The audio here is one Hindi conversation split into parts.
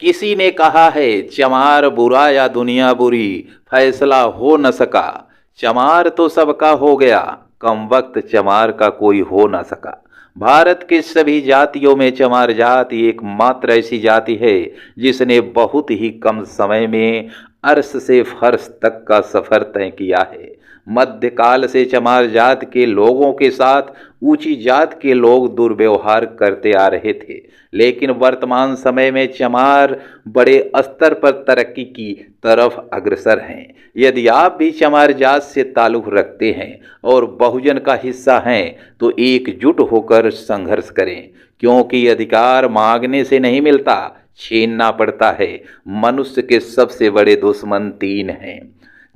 किसी ने कहा है चमार बुरा या दुनिया बुरी, फैसला हो न सका। चमार तो सबका हो गया, कम वक्त चमार का कोई हो न सका। भारत के सभी जातियों में चमार जाति एकमात्र ऐसी जाति है जिसने बहुत ही कम समय में अर्श से फर्श तक का सफर तय किया है। मध्यकाल से चमार जात के लोगों के साथ ऊंची जात के लोग दुर्व्यवहार करते आ रहे थे, लेकिन वर्तमान समय में चमार बड़े स्तर पर तरक्की की तरफ अग्रसर हैं। यदि आप भी चमार जात से ताल्लुक़ रखते हैं और बहुजन का हिस्सा हैं तो एकजुट होकर संघर्ष करें, क्योंकि अधिकार मांगने से नहीं मिलता, छीनना पड़ता है। मनुष्य के सबसे बड़े दुश्मन तीन हैं: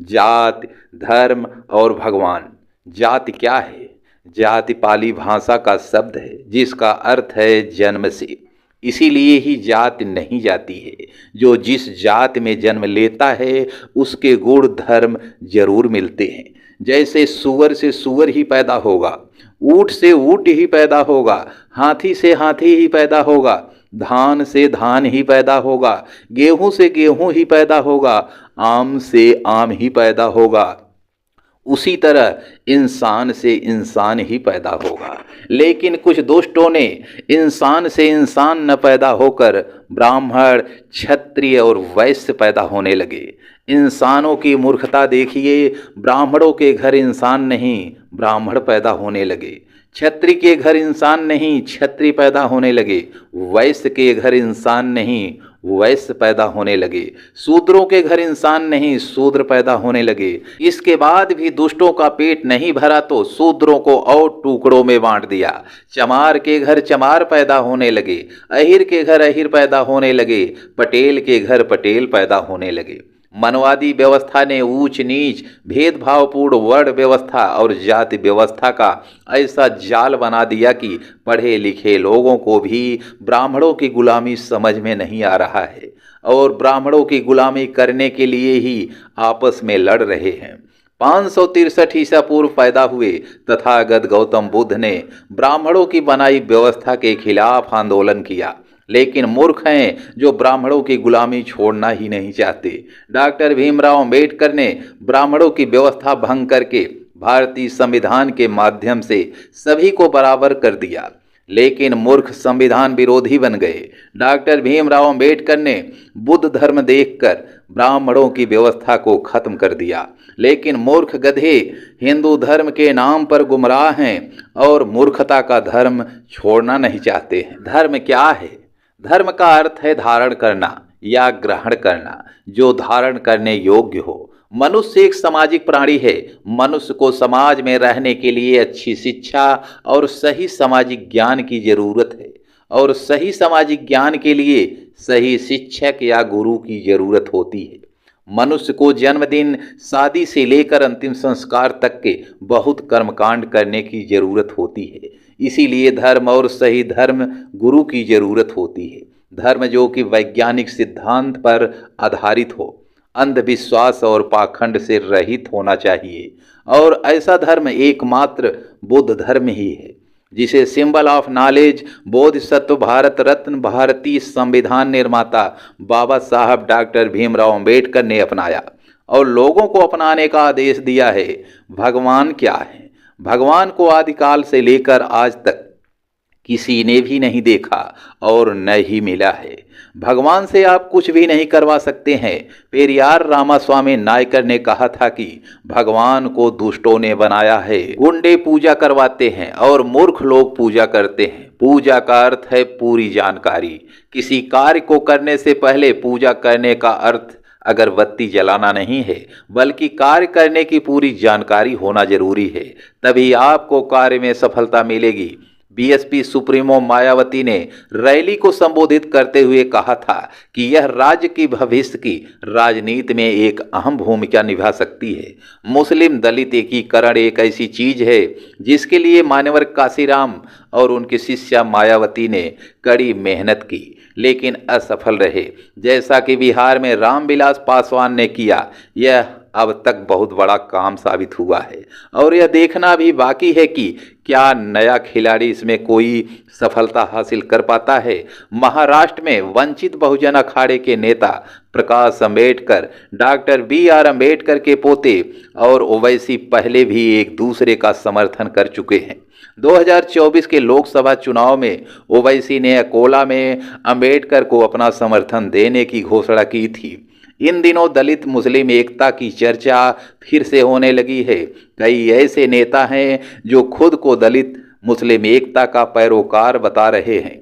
जाति, धर्म और भगवान। जाति क्या है? जाति पाली भाषा का शब्द है जिसका अर्थ है जन्म से। इसीलिए ही जाति नहीं जाती है। जो जिस जाति में जन्म लेता है उसके गुण धर्म जरूर मिलते हैं। जैसे सुअर से सुअर ही पैदा होगा, ऊंट से ऊंट ही पैदा होगा, हाथी से हाथी ही पैदा होगा, धान से धान ही पैदा होगा, गेहूं से गेहूं ही पैदा होगा, आम से आम ही पैदा होगा, उसी तरह इंसान से इंसान ही पैदा होगा। लेकिन कुछ दुष्टों ने इंसान से इंसान न पैदा होकर ब्राह्मण, क्षत्रिय और वैश्य पैदा होने लगे। इंसानों की मूर्खता देखिए, ब्राह्मणों के घर इंसान नहीं ब्राह्मण पैदा होने लगे, क्षत्रिय के घर इंसान नहीं क्षत्रिय पैदा होने लगे, वैश्य के घर इंसान नहीं वैश्य पैदा होने लगे, शूद्रों के घर इंसान नहीं शूद्र पैदा होने लगे। इसके बाद भी दुष्टों का पेट नहीं भरा तो शूद्रों को और टुकड़ों में बांट दिया। चमार के घर चमार पैदा होने लगे, अहिर के घर अहिर पैदा होने लगे, पटेल के घर पटेल पैदा होने लगे। मनवादी व्यवस्था ने ऊंच नीच, भेदभावपूर्ण वर्ण व्यवस्था और जाति व्यवस्था का ऐसा जाल बना दिया कि पढ़े लिखे लोगों को भी ब्राह्मणों की गुलामी समझ में नहीं आ रहा है और ब्राह्मणों की गुलामी करने के लिए ही आपस में लड़ रहे हैं। 563 ईसा पूर्व पैदा हुए तथागत गौतम बुद्ध ने ब्राह्मणों की बनाई व्यवस्था के खिलाफ आंदोलन किया, लेकिन मूर्ख हैं जो ब्राह्मणों की गुलामी छोड़ना ही नहीं चाहते। डॉक्टर भीमराव अंबेडकर ने ब्राह्मणों की व्यवस्था भंग करके भारतीय संविधान के माध्यम से सभी को बराबर कर दिया, लेकिन मूर्ख संविधान विरोधी बन गए। डॉक्टर भीमराव अंबेडकर ने बुद्ध धर्म देखकर ब्राह्मणों की व्यवस्था को खत्म कर दिया, लेकिन मूर्ख गधे हिंदू धर्म के नाम पर गुमराह हैं और मूर्खता का धर्म छोड़ना नहीं चाहते हैं। धर्म क्या है? धर्म का अर्थ है धारण करना या ग्रहण करना, जो धारण करने योग्य हो। मनुष्य एक सामाजिक प्राणी है। मनुष्य को समाज में रहने के लिए अच्छी शिक्षा और सही सामाजिक ज्ञान की जरूरत है, और सही सामाजिक ज्ञान के लिए सही शिक्षक या गुरु की जरूरत होती है। मनुष्य को जन्मदिन, शादी से लेकर अंतिम संस्कार तक के बहुत कर्मकांड करने की जरूरत होती है। इसीलिए धर्म और सही धर्म गुरु की जरूरत होती है। धर्म जो कि वैज्ञानिक सिद्धांत पर आधारित हो, अंधविश्वास और पाखंड से रहित होना चाहिए, और ऐसा धर्म एकमात्र बुद्ध धर्म ही है, जिसे symbol of knowledge, Bodhisattva, Bharat Ratna, भारतीय संविधान निर्माता बाबा साहब डॉक्टर भीमराव अंबेडकर ने अपनाया और लोगों को अपनाने का आदेश दिया है। भगवान क्या है? भगवान को आदिकाल से लेकर आज तक किसी ने भी नहीं देखा और न ही मिला है। भगवान से आप कुछ भी नहीं करवा सकते हैं। पेरियार रामास्वामी नायकर ने कहा था कि भगवान को दुष्टों ने बनाया है। गुंडे पूजा करवाते हैं और मूर्ख लोग पूजा करते हैं। पूजा का अर्थ है पूरी जानकारी। किसी कार्य को करने से पहले पूजा करने का अर्थ अगरबत्ती जलाना नहीं है, बल्कि कार्य करने की पूरी जानकारी होना जरूरी है, तभी आपको कार्य में सफलता मिलेगी। बीएसपी सुप्रीमो मायावती ने रैली को संबोधित करते हुए कहा था कि यह राज्य की भविष्य की राजनीति में एक अहम भूमिका निभा सकती है। मुस्लिम दलित एकीकरण एक ऐसी चीज है जिसके लिए मान्यवर काशीराम और उनकी शिष्या मायावती ने कड़ी मेहनत की, लेकिन असफल रहे। जैसा कि बिहार में रामविलास पासवान ने किया, यह अब तक बहुत बड़ा काम साबित हुआ है और यह देखना भी बाकी है कि क्या नया खिलाड़ी इसमें कोई सफलता हासिल कर पाता है। महाराष्ट्र में वंचित बहुजन अखाड़े के नेता प्रकाश अंबेडकर, डॉक्टर BR अंबेडकर के पोते और ओवैसी पहले भी एक दूसरे का समर्थन कर चुके हैं। 2024 के लोकसभा चुनाव में ओवैसी ने अकोला में अंबेडकर को अपना समर्थन देने की घोषणा की थी। इन दिनों दलित मुस्लिम एकता की चर्चा फिर से होने लगी है। कई ऐसे नेता हैं जो खुद को दलित मुस्लिम एकता का पैरोकार बता रहे हैं।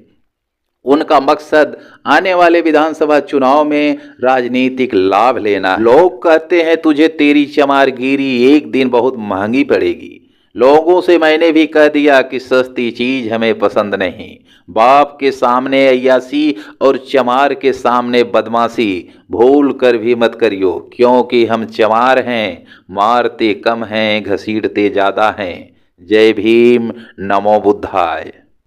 उनका मकसद आने वाले विधानसभा चुनाव में राजनीतिक लाभ लेना। लोग कहते हैं तुझे तेरी चमारगिरी एक दिन बहुत महंगी पड़ेगी। लोगों से मैंने भी कह दिया कि सस्ती चीज हमें पसंद नहीं। बाप के सामने अय्यासी और चमार के सामने बदमाशी भूल कर भी मत करियो, क्योंकि हम चमार हैं, मारते कम हैं, घसीटते ज्यादा हैं। जय भीम, नमो बुद्धाय।